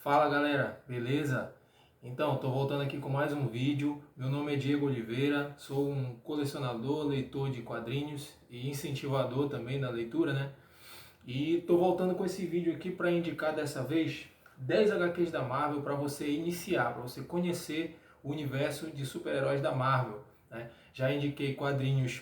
Fala galera, beleza? Então, estou voltando aqui com mais um vídeo. Meu nome é Diego Oliveira, sou um colecionador, leitor de quadrinhos e incentivador também da leitura, né? E estou voltando com esse vídeo aqui para indicar dessa vez 10 HQs da Marvel para você iniciar, para você conhecer o universo de super-heróis da Marvel, né? Já indiquei quadrinhos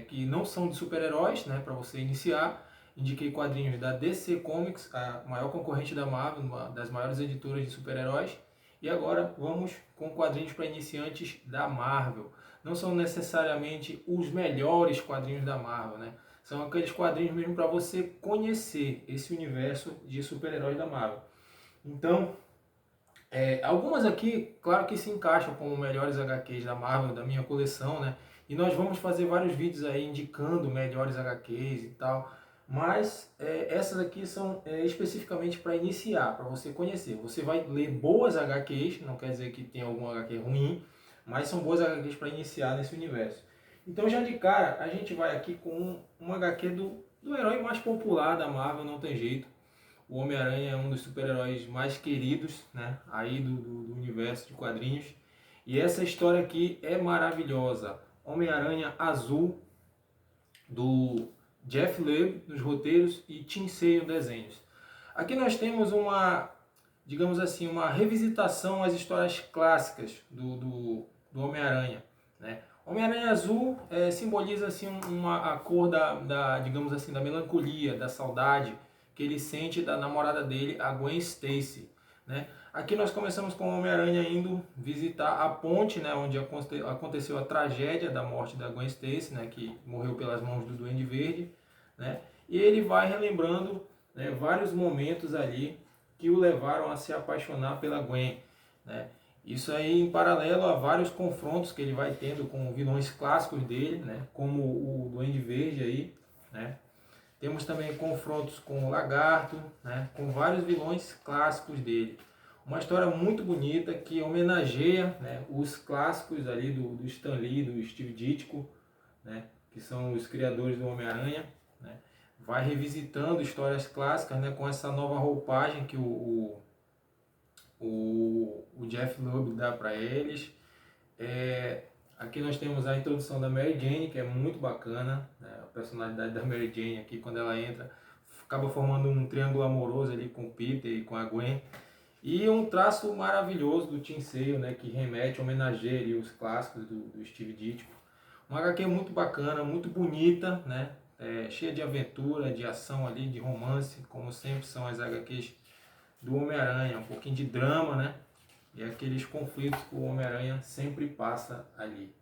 que não são de super-heróis, né, para você iniciar. Indiquei quadrinhos da DC Comics, a maior concorrente da Marvel, uma das maiores editoras de super-heróis. E agora vamos com quadrinhos para iniciantes da Marvel. Não são necessariamente os melhores quadrinhos da Marvel, né? São aqueles quadrinhos mesmo para você conhecer esse universo de super-heróis da Marvel. Então, algumas aqui, claro que se encaixam como melhores HQs da Marvel, da minha coleção, né? E nós vamos fazer vários vídeos aí indicando melhores HQs e tal. Mas essas aqui são especificamente para iniciar, para você conhecer. Você vai ler boas HQs, não quer dizer que tem alguma HQ ruim, mas são boas HQs para iniciar nesse universo. Então já de cara, a gente vai aqui com uma HQ do herói mais popular da Marvel, não tem jeito. O Homem-Aranha é um dos super-heróis mais queridos, né, aí do universo de quadrinhos. E essa história aqui é maravilhosa. Homem-Aranha Azul, do Jeff Loeb nos roteiros e Tim Sale nos desenhos. Aqui nós temos uma, digamos assim, uma revisitação às histórias clássicas do Homem-Aranha, né? Homem-Aranha Azul simboliza assim a cor digamos assim, da melancolia, da saudade que ele sente da namorada dele, a Gwen Stacy, né? Aqui nós começamos com o Homem-Aranha indo visitar a ponte, né, onde aconteceu a tragédia da morte da Gwen Stacy, né, que morreu pelas mãos do Duende Verde, né? E ele vai relembrando, né, vários momentos ali que o levaram a se apaixonar pela Gwen, né? Isso aí em paralelo a vários confrontos que ele vai tendo com vilões clássicos dele, né, como o Duende Verde aí, né? Temos também confrontos com o Lagarto, né, com vários vilões clássicos dele. Uma história muito bonita que homenageia, né, os clássicos ali do Stan Lee, do Steve Ditko, né, que são os criadores do Homem-Aranha, né. Vai revisitando histórias clássicas, né, com essa nova roupagem que o Jeff Loeb dá para eles. Aqui nós temos a introdução da Mary Jane, que é muito bacana, né? A personalidade da Mary Jane aqui, quando ela entra, acaba formando um triângulo amoroso ali com o Peter e com a Gwen. E um traço maravilhoso do Tim Sale, né? Que remete, homenageia ali os clássicos do Steve Ditko. Uma HQ muito bacana, muito bonita, né? Cheia de aventura, de ação ali, de romance, como sempre são as HQs do Homem-Aranha. Um pouquinho de drama, né? E aqueles conflitos que o Homem-Aranha sempre passa ali.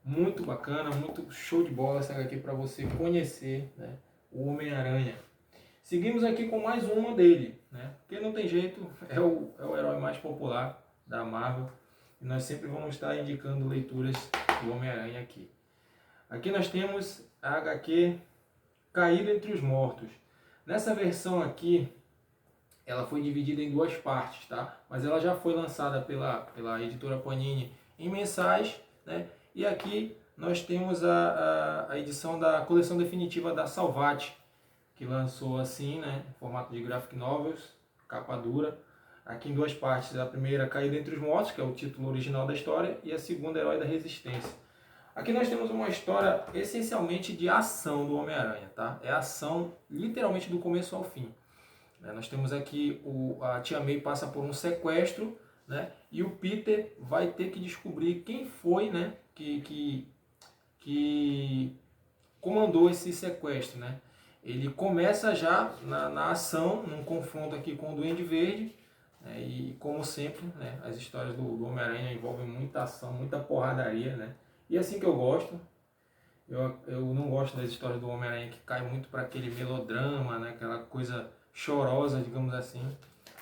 Muito bacana, muito show de bola essa HQ para você conhecer, né, o Homem-Aranha. Seguimos aqui com mais uma dele, né? Porque não tem jeito, é o herói mais popular da Marvel. E nós sempre vamos estar indicando leituras do Homem-Aranha aqui. Aqui nós temos a HQ Caído entre os Mortos. Nessa versão aqui, ela foi dividida em duas partes, tá? Mas ela já foi lançada pela editora Panini em mensais, né? E aqui nós temos a edição da coleção definitiva da Salvat, que lançou assim, né, em formato de graphic novels, capa dura. Aqui em duas partes, a primeira, Caído entre os Mortos, que é o título original da história, e a segunda, Herói da Resistência. Aqui nós temos uma história essencialmente de ação do Homem-Aranha, tá? É ação literalmente do começo ao fim. Nós temos aqui a Tia May passa por um sequestro, né? E o Peter vai ter que descobrir quem foi, né, que comandou esse sequestro, né? Ele começa já na ação, num confronto aqui com o Duende Verde, né? E como sempre, né, as histórias do Homem-Aranha envolvem muita ação, muita porradaria, né? E é assim que eu gosto. Eu não gosto das histórias do Homem-Aranha que cai muito para aquele melodrama, né? Aquela coisa chorosa, digamos assim,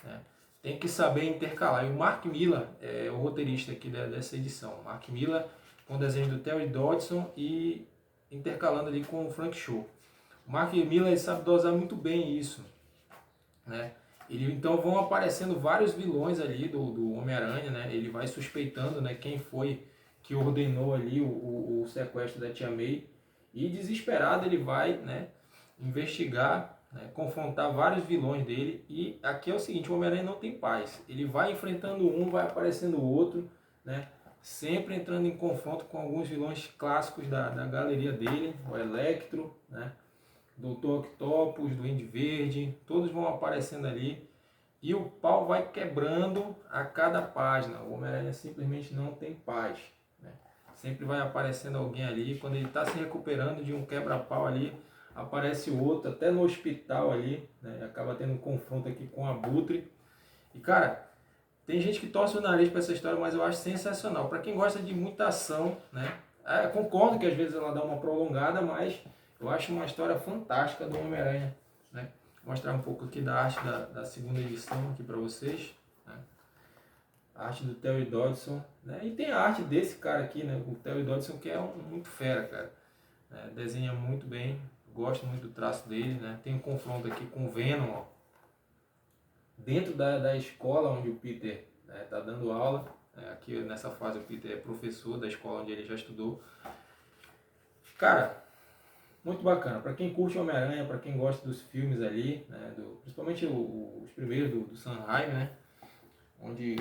né? Tem que saber intercalar. E o Mark Millar é o roteirista aqui dessa edição. Mark Millar com o desenho do Terry Dodson e intercalando ali com o Frank Cho. O Mark Millar sabe dosar muito bem isso, né? Então vão aparecendo vários vilões ali do Homem-Aranha, né? Ele vai suspeitando, né, quem foi que ordenou ali o sequestro da Tia May. E desesperado ele vai, né, investigar né, confrontar vários vilões dele. E aqui é o seguinte, o Homem-Aranha não tem paz. Ele vai enfrentando um, vai aparecendo o outro, né? Sempre entrando em confronto com alguns vilões clássicos da galeria dele, o Electro, né? Doutor Octopus, Duende Verde, todos vão aparecendo ali. E o pau vai quebrando a cada página. O Homem-Aranha simplesmente não tem paz, né? Sempre vai aparecendo alguém ali. Quando ele está se recuperando de um quebra-pau ali, aparece outro, até no hospital ali, né? Acaba tendo um confronto aqui com o Abutre. E cara, tem gente que torce o nariz para essa história, mas eu acho sensacional. Para quem gosta de muita ação, né? Concordo que às vezes ela dá uma prolongada, mas eu acho uma história fantástica do Homem-Aranha, né? Vou mostrar um pouco aqui da arte da segunda edição aqui para vocês, né? A arte do Terry Dodson, né? E tem a arte desse cara aqui, né? O Terry Dodson, que é muito fera, cara. Desenha muito bem, gosto muito do traço dele, né? Tem um confronto aqui com o Venom, ó, dentro da escola onde o Peter está dando aula. Aqui nessa fase o Peter é professor da escola onde ele já estudou. Cara, muito bacana. Para quem curte Homem-Aranha, para quem gosta dos filmes ali, né, principalmente os primeiros do Sam Raimi, né, onde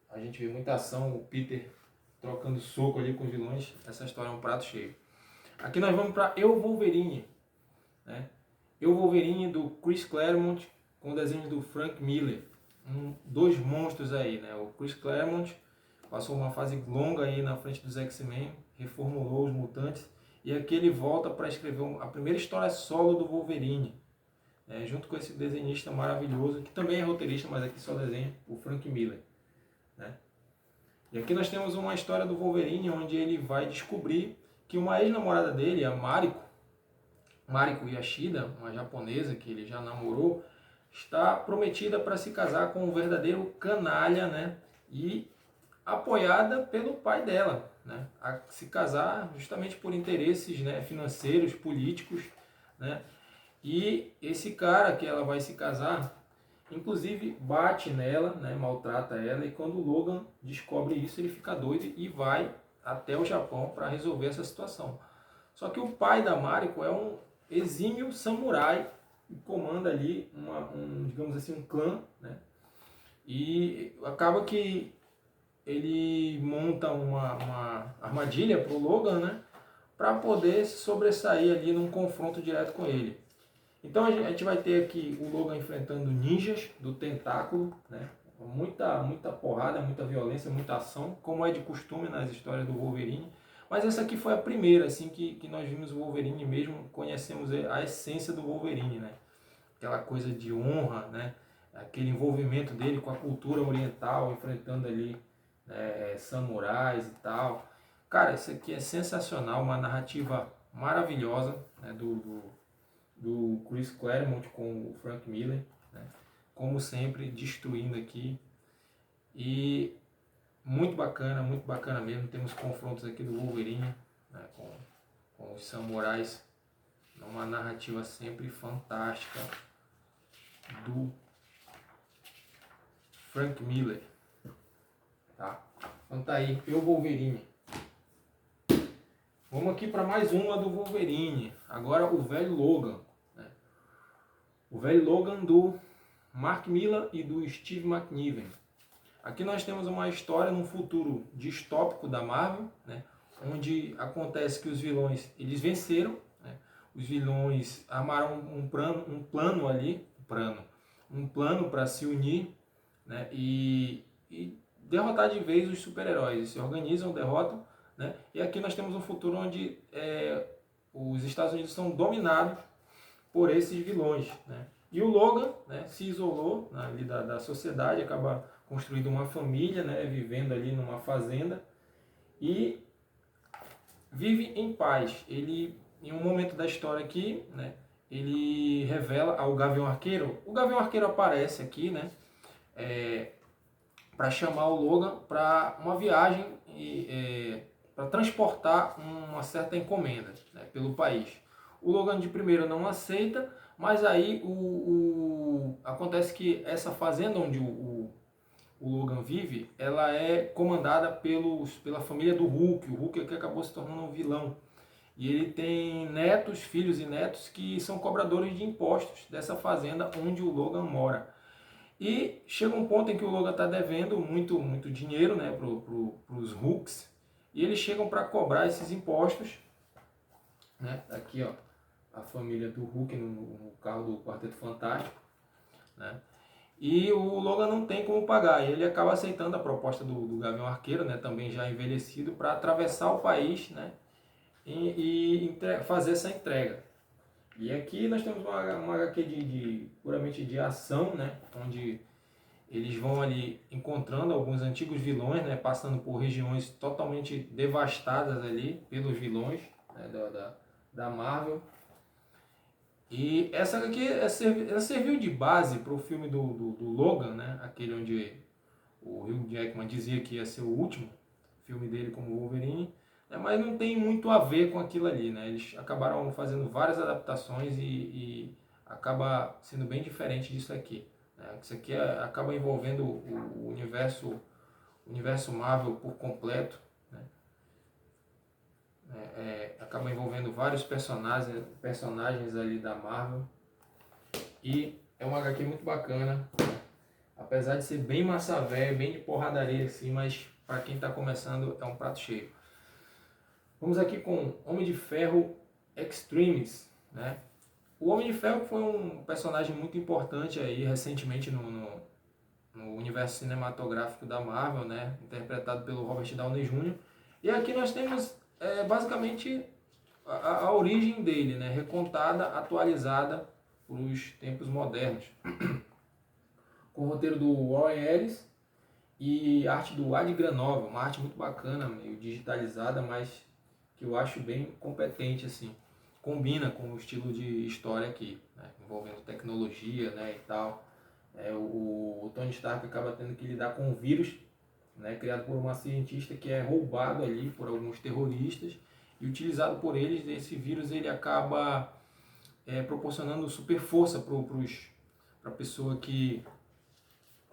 a gente vê muita ação, o Peter trocando soco ali com os vilões, essa história é um prato cheio. Aqui nós vamos para Eu, Wolverine, né? Eu, Wolverine do Chris Claremont com desenhos do Frank Miller. Dois monstros aí, né? O Chris Claremont passou uma fase longa aí na frente dos X-Men, reformulou os mutantes, e aqui ele volta para escrever a primeira história solo do Wolverine, junto com esse desenhista maravilhoso, que também é roteirista, mas aqui só desenha, o Frank Miller, né? E aqui nós temos uma história do Wolverine, onde ele vai descobrir que uma ex-namorada dele, a Mariko Yashida, uma japonesa que ele já namorou, está prometida para se casar com um verdadeiro canalha, né? E apoiada pelo pai dela, né? A se casar justamente por interesses, né, financeiros, políticos, né? E esse cara que ela vai se casar, inclusive bate nela, né, maltrata ela, e quando o Logan descobre isso, ele fica doido e vai até o Japão para resolver essa situação. Só que o pai da Mariko é um exímio samurai que comanda ali digamos assim, um clã, né? E acaba que ele monta uma armadilha para o Logan, né? Para poder se sobressair ali num confronto direto com ele. Então a gente vai ter aqui o Logan enfrentando ninjas do tentáculo, né? Muita porrada, muita violência, muita ação, como é de costume nas histórias do Wolverine. Mas essa aqui foi a primeira, assim, que nós vimos o Wolverine mesmo, conhecemos a essência do Wolverine, né? Aquela coisa de honra, né? Aquele envolvimento dele com a cultura oriental, enfrentando ali, né, samurais e tal. Cara, isso aqui é sensacional, uma narrativa maravilhosa, né, do Chris Claremont com o Frank Miller, né? Como sempre, destruindo aqui. E muito bacana mesmo. Temos confrontos aqui do Wolverine, né, com os samurais. Uma narrativa sempre fantástica do Frank Miller. Tá? Então tá aí, Eu, Wolverine. Vamos aqui para mais uma do Wolverine. Agora o velho Logan. O velho Logan do Mark Millar e do Steve McNiven. Aqui nós temos uma história num futuro distópico da Marvel, né, onde acontece que os vilões eles venceram, né, os vilões armaram um plano ali, um plano para se unir, né, e derrotar de vez os super-heróis. Eles se organizam, derrotam, né, e aqui nós temos um futuro onde os Estados Unidos são dominados por esses vilões, né? E o Logan, né, se isolou ali da sociedade, acaba construindo uma família, né, vivendo ali numa fazenda e vive em paz. Ele, em um momento da história aqui, né, ele revela ao Gavião Arqueiro. O Gavião Arqueiro aparece aqui, né, para chamar o Logan para uma viagem para transportar uma certa encomenda, né, pelo país. O Logan de primeira não aceita, mas aí acontece que essa fazenda onde o Logan vive, ela é comandada pela família do Hulk. O Hulk aqui acabou se tornando um vilão. E ele tem netos, filhos e netos que são cobradores de impostos dessa fazenda onde o Logan mora. E chega um ponto em que o Logan está devendo muito dinheiro, né, para os Hooks, e eles chegam para cobrar esses impostos, né? Aqui, ó, a família do Hulk no carro do Quarteto Fantástico, né? E o Logan não tem como pagar, e ele acaba aceitando a proposta do Gavião Arqueiro, né, também já envelhecido, para atravessar o país, né, e fazer essa entrega. E aqui nós temos uma HQ puramente de ação, né, onde eles vão ali encontrando alguns antigos vilões, né, passando por regiões totalmente devastadas ali pelos vilões, né, da Marvel. E essa aqui ela serviu de base para o filme do Logan, né, aquele onde o Hugh Jackman dizia que ia ser o último filme dele como Wolverine, né, mas não tem muito a ver com aquilo ali, né? Eles acabaram fazendo várias adaptações e acaba sendo bem diferente disso aqui. Né? Isso aqui acaba envolvendo o universo Marvel por completo, né? Acaba envolvendo vários personagens ali da Marvel, e é uma HQ muito bacana, apesar de ser bem massa velha, bem de porradaria assim, mas para quem está começando é um prato cheio. Vamos aqui com Homem de Ferro Extremes, né? O Homem de Ferro foi um personagem muito importante aí recentemente no universo cinematográfico da Marvel, né? Interpretado pelo Robert Downey Jr. E aqui nós temos basicamente a origem dele, né? Recontada, atualizada para os tempos modernos. Com o roteiro do Warren Ellis e arte do Adi Granova, uma arte muito bacana, meio digitalizada, mas que eu acho bem competente, assim. Combina com o estilo de história aqui, né? Envolvendo tecnologia, né, e tal. O Tony Stark acaba tendo que lidar com um vírus, né, criado por uma cientista que é roubado ali por alguns terroristas, e utilizado por eles, esse vírus ele acaba proporcionando super força para a pessoa que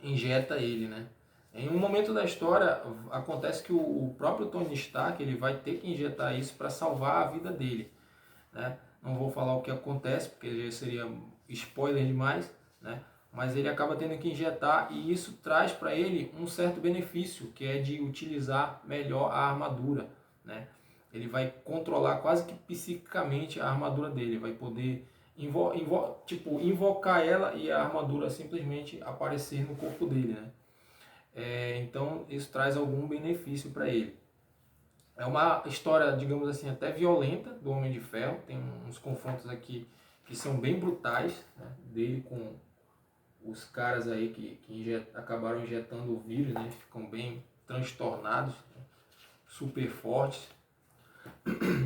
injeta ele, né? Em um momento da história acontece que o próprio Tony Stark ele vai ter que injetar isso para salvar a vida dele, né? Não vou falar o que acontece porque já seria spoiler demais, né? Mas ele acaba tendo que injetar, e isso traz para ele um certo benefício, que é de utilizar melhor a armadura, né? Ele vai controlar quase que psiquicamente a armadura dele, vai poder invocar ela e a armadura simplesmente aparecer no corpo dele, né? Então isso traz algum benefício para ele. É uma história, digamos assim, até violenta do Homem de Ferro. Tem uns confrontos aqui que são bem brutais, né? Dele com os caras aí que acabaram injetando o vírus, né? Ficam bem transtornados, né? Super fortes.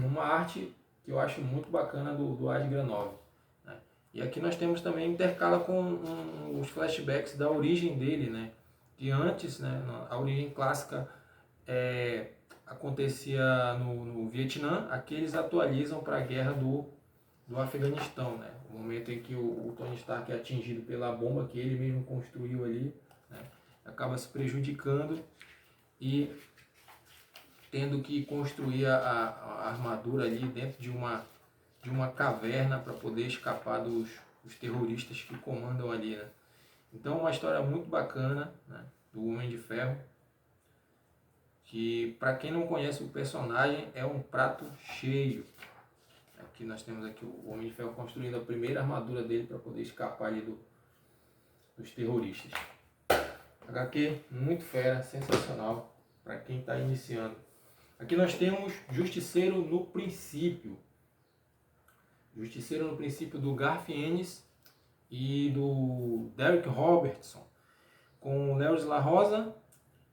Uma arte que eu acho muito bacana do Adi Granov, né? E aqui nós temos também, intercala com os flashbacks da origem dele, né? Que antes, né, a origem clássica acontecia no Vietnã, aqui eles atualizam para a guerra do Afeganistão, né? O momento em que o Tony Stark é atingido pela bomba que ele mesmo construiu ali, né? Acaba se prejudicando e tendo que construir a armadura ali dentro de uma caverna para poder escapar dos terroristas que comandam ali, né? Então, uma história muito bacana, né, do Homem de Ferro, que para quem não conhece o personagem é um prato cheio. Aqui nós temos aqui o Homem de Ferro construindo a primeira armadura dele para poder escapar ali dos terroristas. HQ muito fera, sensacional para quem está iniciando. Aqui nós temos Justiceiro no Princípio. Justiceiro no Princípio do Garth Ennis e do Derek Robertson, com Leros La Rosa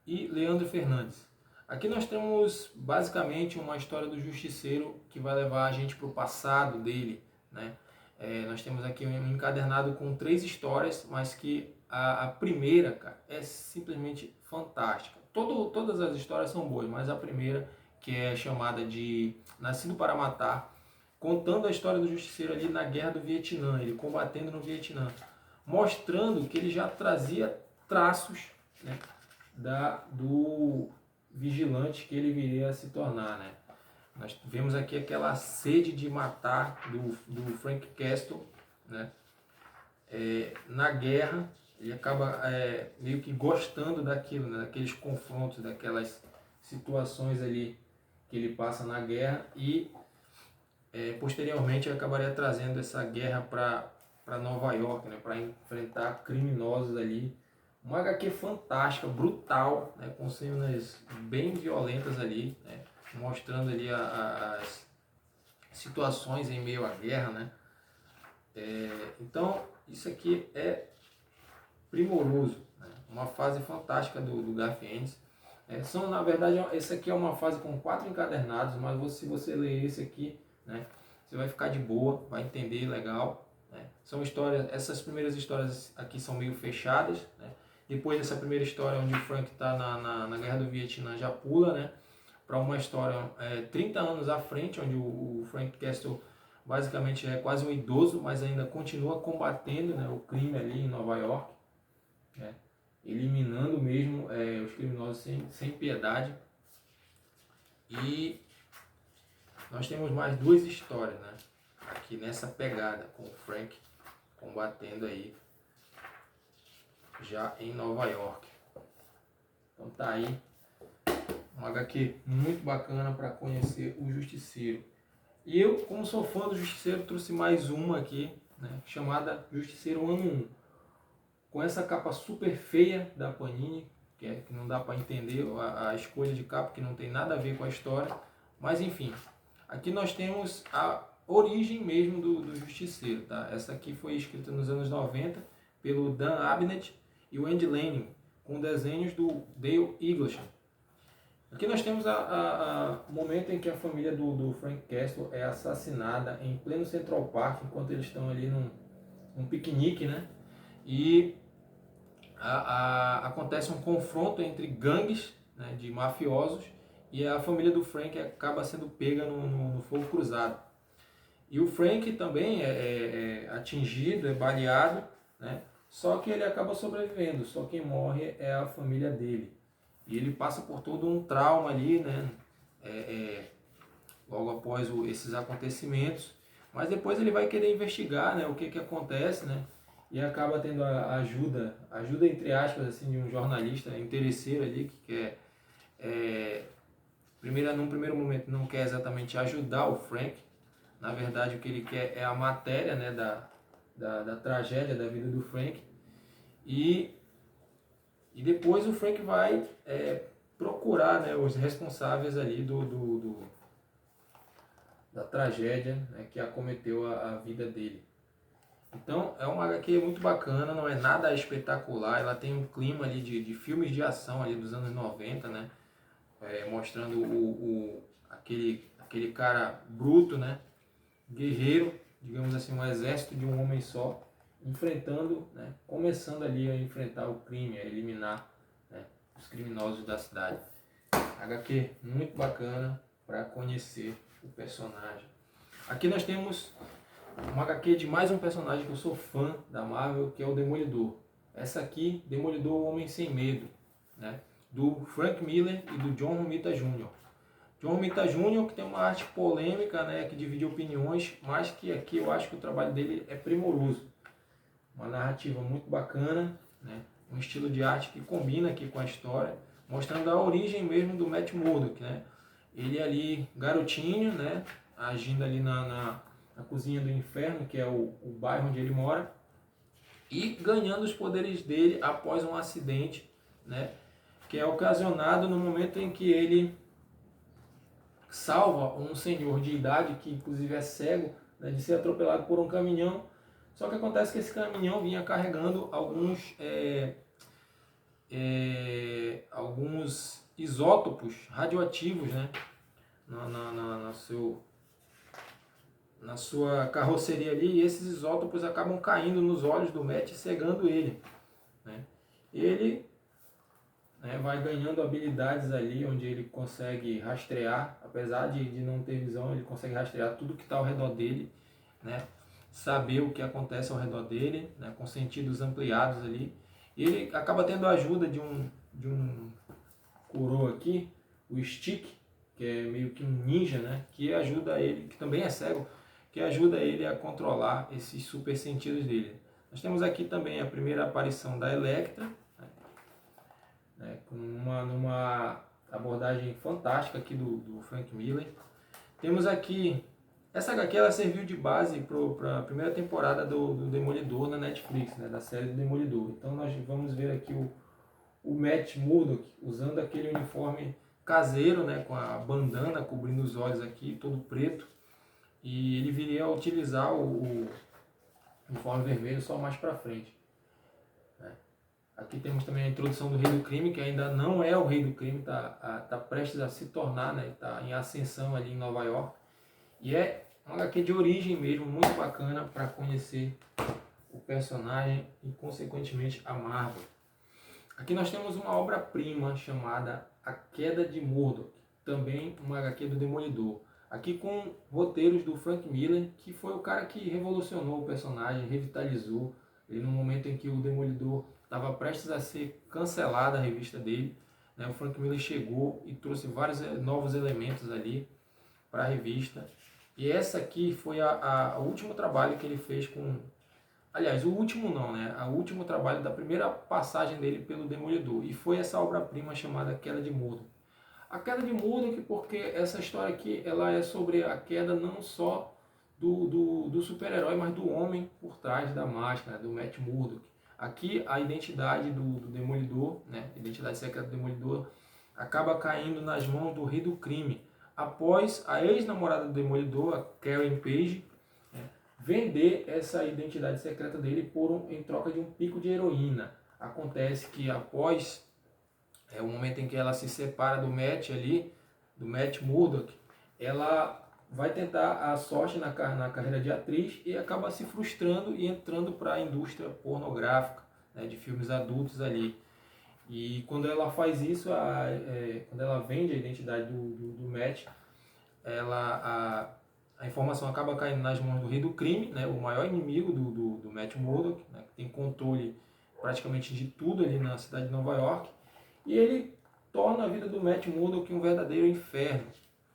e Leandro Fernandes. Aqui nós temos basicamente uma história do Justiceiro que vai levar a gente para o passado dele, né? Nós temos aqui um encadernado com 3 histórias, mas que a primeira, cara, é simplesmente fantástica. Todas as histórias são boas, mas a primeira, que é chamada de Nascido para Matar, contando a história do Justiceiro ali na Guerra do Vietnã, ele combatendo no Vietnã, mostrando que ele já trazia traços, né, do vigilante que ele viria a se tornar, né? Nós vemos aqui aquela sede de matar do Frank Castle, né? Na guerra, ele acaba meio que gostando daquilo, né? Daqueles confrontos, daquelas situações ali que ele passa na guerra e posteriormente acabaria trazendo essa guerra para Nova York, né? Para enfrentar criminosos ali. Uma HQ fantástica, brutal, né? Com cenas bem violentas ali, né? Mostrando ali as situações em meio à guerra, né? Então, isso aqui é primoroso, né? Uma fase fantástica do Garth Ennis. Na verdade, esse aqui é uma fase com 4 encadernados, mas se você ler esse aqui, né, você vai ficar de boa, vai entender legal, né? São histórias, essas primeiras histórias aqui são meio fechadas, né? Depois dessa primeira história onde o Frank está na Guerra do Vietnã, já pula, né, para uma história 30 anos à frente, onde o Frank Castle basicamente é quase um idoso, mas ainda continua combatendo, né, o crime ali em Nova York, né, eliminando mesmo os criminosos sem piedade. E nós temos mais 2 histórias, né, aqui nessa pegada, com o Frank combatendo aí já em Nova York. Então tá aí um HQ muito bacana para conhecer o Justiceiro. E eu, como sou fã do Justiceiro, trouxe mais uma aqui, né, chamada Justiceiro Ano 1. Com essa capa super feia da Panini, que não dá para entender a escolha de capa, que não tem nada a ver com a história. Mas enfim, aqui nós temos a origem mesmo do Justiceiro. Tá? Essa aqui foi escrita nos anos 90 pelo Dan Abnett e o Andy Lanning, com desenhos do Dale Eaglesham. Aqui nós temos o momento em que a família do Frank Castle é assassinada em pleno Central Park, enquanto eles estão ali num piquenique, né? E acontece um confronto entre gangues, né, de mafiosos, e a família do Frank acaba sendo pega no fogo cruzado. E o Frank também é atingido, é baleado, né? Só que ele acaba sobrevivendo, só quem morre é a família dele. E ele passa por todo um trauma ali, né? Logo após esses acontecimentos. Mas depois ele vai querer investigar, né, o que acontece, né? E acaba tendo a ajuda entre aspas, assim, de um jornalista interesseiro ali, que quer, num primeiro momento, não quer exatamente ajudar o Frank. Na verdade, o que ele quer é a matéria, né, da tragédia da vida do Frank. E depois o Frank vai procurar, né, os responsáveis ali da tragédia, né, que acometeu a vida dele. Então é uma HQ muito bacana, não é nada espetacular, ela tem um clima ali de filmes de ação ali dos anos 90, né? Mostrando aquele cara bruto, né? Guerreiro, digamos assim, um exército de um homem só, enfrentando, né? Começando ali a enfrentar o crime, a eliminar, né, os criminosos da cidade. HQ muito bacana para conhecer o personagem. Aqui nós temos uma HQ de mais um personagem que eu sou fã da Marvel, que é o Demolidor. Essa aqui, Demolidor, o Homem Sem Medo, né? Do Frank Miller e do John Romita Jr. John Romita Jr., que tem uma arte polêmica, né, que divide opiniões, mas que aqui eu acho que o trabalho dele é primoroso. Uma narrativa muito bacana, né? Um estilo de arte que combina aqui com a história, mostrando a origem mesmo do Matt Murdock, né? Ele ali, garotinho, né, agindo ali na cozinha do inferno, que é o bairro onde ele mora, e ganhando os poderes dele após um acidente, né, que é ocasionado no momento em que ele salva um senhor de idade, que inclusive é cego, né, de ser atropelado por um caminhão. Só que acontece que esse caminhão vinha carregando alguns isótopos radioativos, né, na sua carroceria ali, e esses isótopos acabam caindo nos olhos do Matt e cegando ele, né? Ele, né, vai ganhando habilidades ali, onde ele consegue rastrear, apesar de não ter visão, ele consegue rastrear tudo que está ao redor dele, né? Saber o que acontece ao redor dele, né, com sentidos ampliados ali. E ele acaba tendo a ajuda de um coroa aqui, o Stick, que é meio que um ninja, né? Que ajuda ele, que também é cego, que ajuda ele a controlar esses super sentidos dele. Nós temos aqui também a primeira aparição da Elektra, né, numa abordagem fantástica aqui do Frank Miller. Temos aqui, essa HQ ela serviu de base para a primeira temporada do Demolidor na Netflix, né, da série do Demolidor. Então nós vamos ver aqui o Matt Murdock usando aquele uniforme caseiro, né, com a bandana cobrindo os olhos aqui, todo preto. E ele viria a utilizar o uniforme vermelho só mais para frente. Aqui temos também a introdução do Rei do Crime, que ainda não é o Rei do Crime, tá prestes a se tornar, né? Está em ascensão ali em Nova York. E é uma HQ de origem mesmo, muito bacana para conhecer o personagem e, consequentemente, a Marvel. Aqui nós temos uma obra-prima chamada A Queda de Murdock, também uma HQ do Demolidor. Aqui com roteiros do Frank Miller, que foi o cara que revolucionou o personagem, revitalizou. Ele, no momento em que o Demolidor estava prestes a ser cancelada a revista dele, né, o Frank Miller chegou e trouxe vários novos elementos ali para a revista. E essa aqui foi o último trabalho que ele fez com... Aliás, o último não, né? O último trabalho da primeira passagem dele pelo Demolidor. E foi essa obra-prima chamada Queda de Murdock. A Queda de Murdock, porque essa história aqui ela é sobre a queda não só do super-herói, mas do homem por trás da máscara, do Matt Murdock. Aqui a identidade do Demolidor, né, a identidade secreta do Demolidor, acaba caindo nas mãos do Rei do Crime, após a ex-namorada do Demolidor, a Karen Page, né, vender essa identidade secreta dele em troca de um pico de heroína. Acontece que após o momento em que ela se separa do Matt ali, do Matt Murdock, ela vai tentar a sorte na carreira de atriz e acaba se frustrando e entrando para a indústria pornográfica, né, de filmes adultos ali. E quando ela faz isso, quando ela vende a identidade do Matt, a informação acaba caindo nas mãos do Rei do Crime, né, o maior inimigo do Matt Murdock, né, que tem controle praticamente de tudo ali na cidade de Nova York. E ele torna a vida do Matt Murdock um verdadeiro inferno,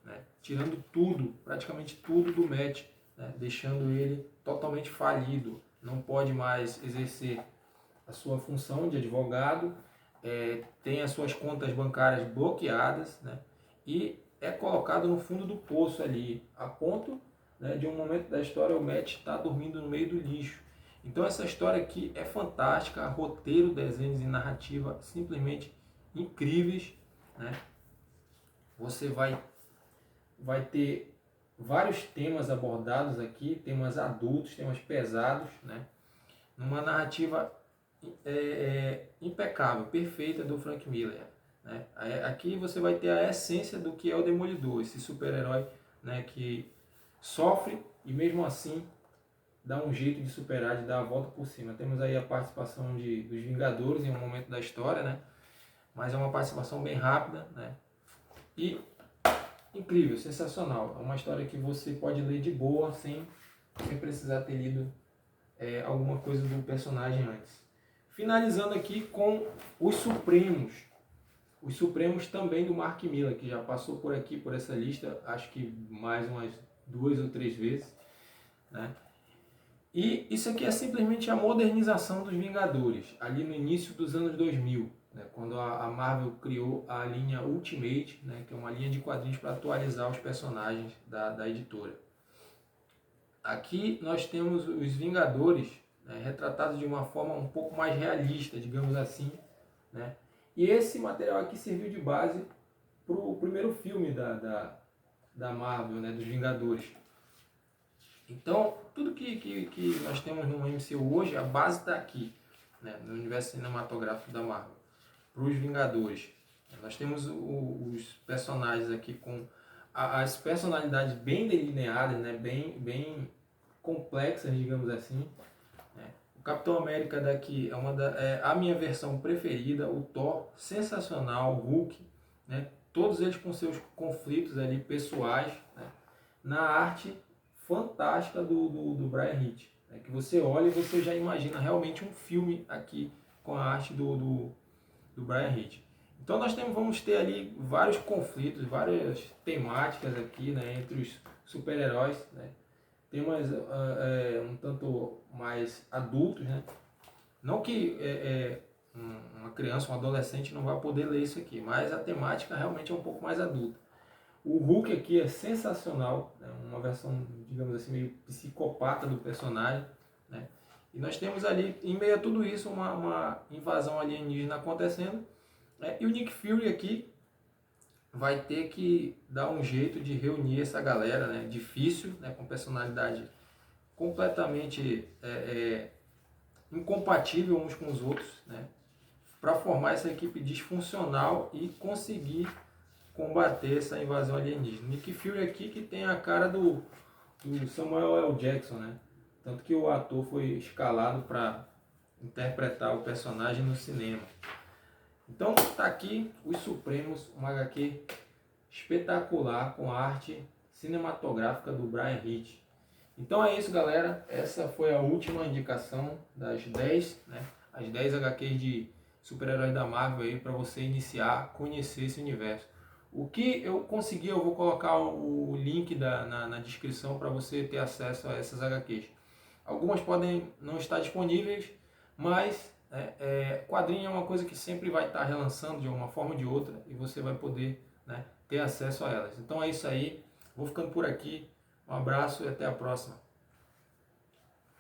né? Tirando tudo, praticamente tudo do Matt, né? Deixando ele totalmente falido. Não pode mais exercer a sua função de advogado, tem as suas contas bancárias bloqueadas, né? E é colocado no fundo do poço ali, a ponto, né, de um momento da história o Matt está dormindo no meio do lixo. Então essa história aqui é fantástica, roteiro, desenhos e narrativa simplesmente incríveis, né? Você vai ter vários temas abordados aqui, temas adultos, temas pesados, né? Numa narrativa impecável, perfeita do Frank Miller, né? Aqui você vai ter a essência do que é o Demolidor, esse super-herói, né, que sofre e mesmo assim dá um jeito de superar, de dar a volta por cima. Temos aí a participação dos Vingadores em um momento da história, né? Mas é uma participação bem rápida, né? E incrível, sensacional. É uma história que você pode ler de boa, sem precisar ter lido alguma coisa do personagem antes. Finalizando aqui com Os Supremos. Os Supremos também do Mark Miller, que já passou por aqui, por essa lista, acho que mais umas 2 ou 3 vezes, né? E isso aqui é simplesmente a modernização dos Vingadores, ali no início dos anos 2000, né, quando a Marvel criou a linha Ultimate, né, que é uma linha de quadrinhos para atualizar os personagens da editora. Aqui nós temos os Vingadores, né, retratados de uma forma um pouco mais realista, digamos assim, né? E esse material aqui serviu de base para o primeiro filme da Marvel, né, dos Vingadores. Então, tudo que nós temos no MCU hoje, a base está aqui, né, no universo cinematográfico da Marvel, para os Vingadores. Nós temos os personagens aqui com as personalidades bem delineadas, né, bem complexas, digamos assim. Né. O Capitão América daqui é a minha versão preferida, o Thor, sensacional, o Hulk, né, todos eles com seus conflitos ali pessoais, né, na arte fantástica do Bryan Hitch, né, que você olha e você já imagina realmente um filme aqui com a arte do Bryan Hitch. Então nós vamos ter ali vários conflitos, várias temáticas aqui, né, entre os super-heróis, né? Temas um tanto mais adultos, né? Não que uma criança, um adolescente não vai poder ler isso aqui, mas a temática realmente é um pouco mais adulta. O Hulk aqui é sensacional, né? Uma versão, digamos assim, meio psicopata do personagem, né? E nós temos ali, em meio a tudo isso, uma invasão alienígena acontecendo, né? E o Nick Fury aqui vai ter que dar um jeito de reunir essa galera, né? Difícil, né? Com personalidade completamente incompatível uns com os outros, né? Para formar essa equipe disfuncional e conseguir combater essa invasão alienígena. Nick Fury aqui que tem a cara do Samuel L. Jackson, né? Tanto que o ator foi escalado para interpretar o personagem no cinema. Então tá aqui Os Supremos, um HQ espetacular com a arte cinematográfica do Bryan Hitch. Então é isso, galera. Essa foi a última indicação das 10, né? As 10 HQs de super-heróis da Marvel aí para você iniciar a conhecer esse universo. O que eu consegui, eu vou colocar o link na descrição para você ter acesso a essas HQs. Algumas podem não estar disponíveis, mas quadrinho é uma coisa que sempre vai estar relançando de uma forma ou de outra e você vai poder, né, ter acesso a elas. Então é isso aí. Vou ficando por aqui. Um abraço e até a próxima.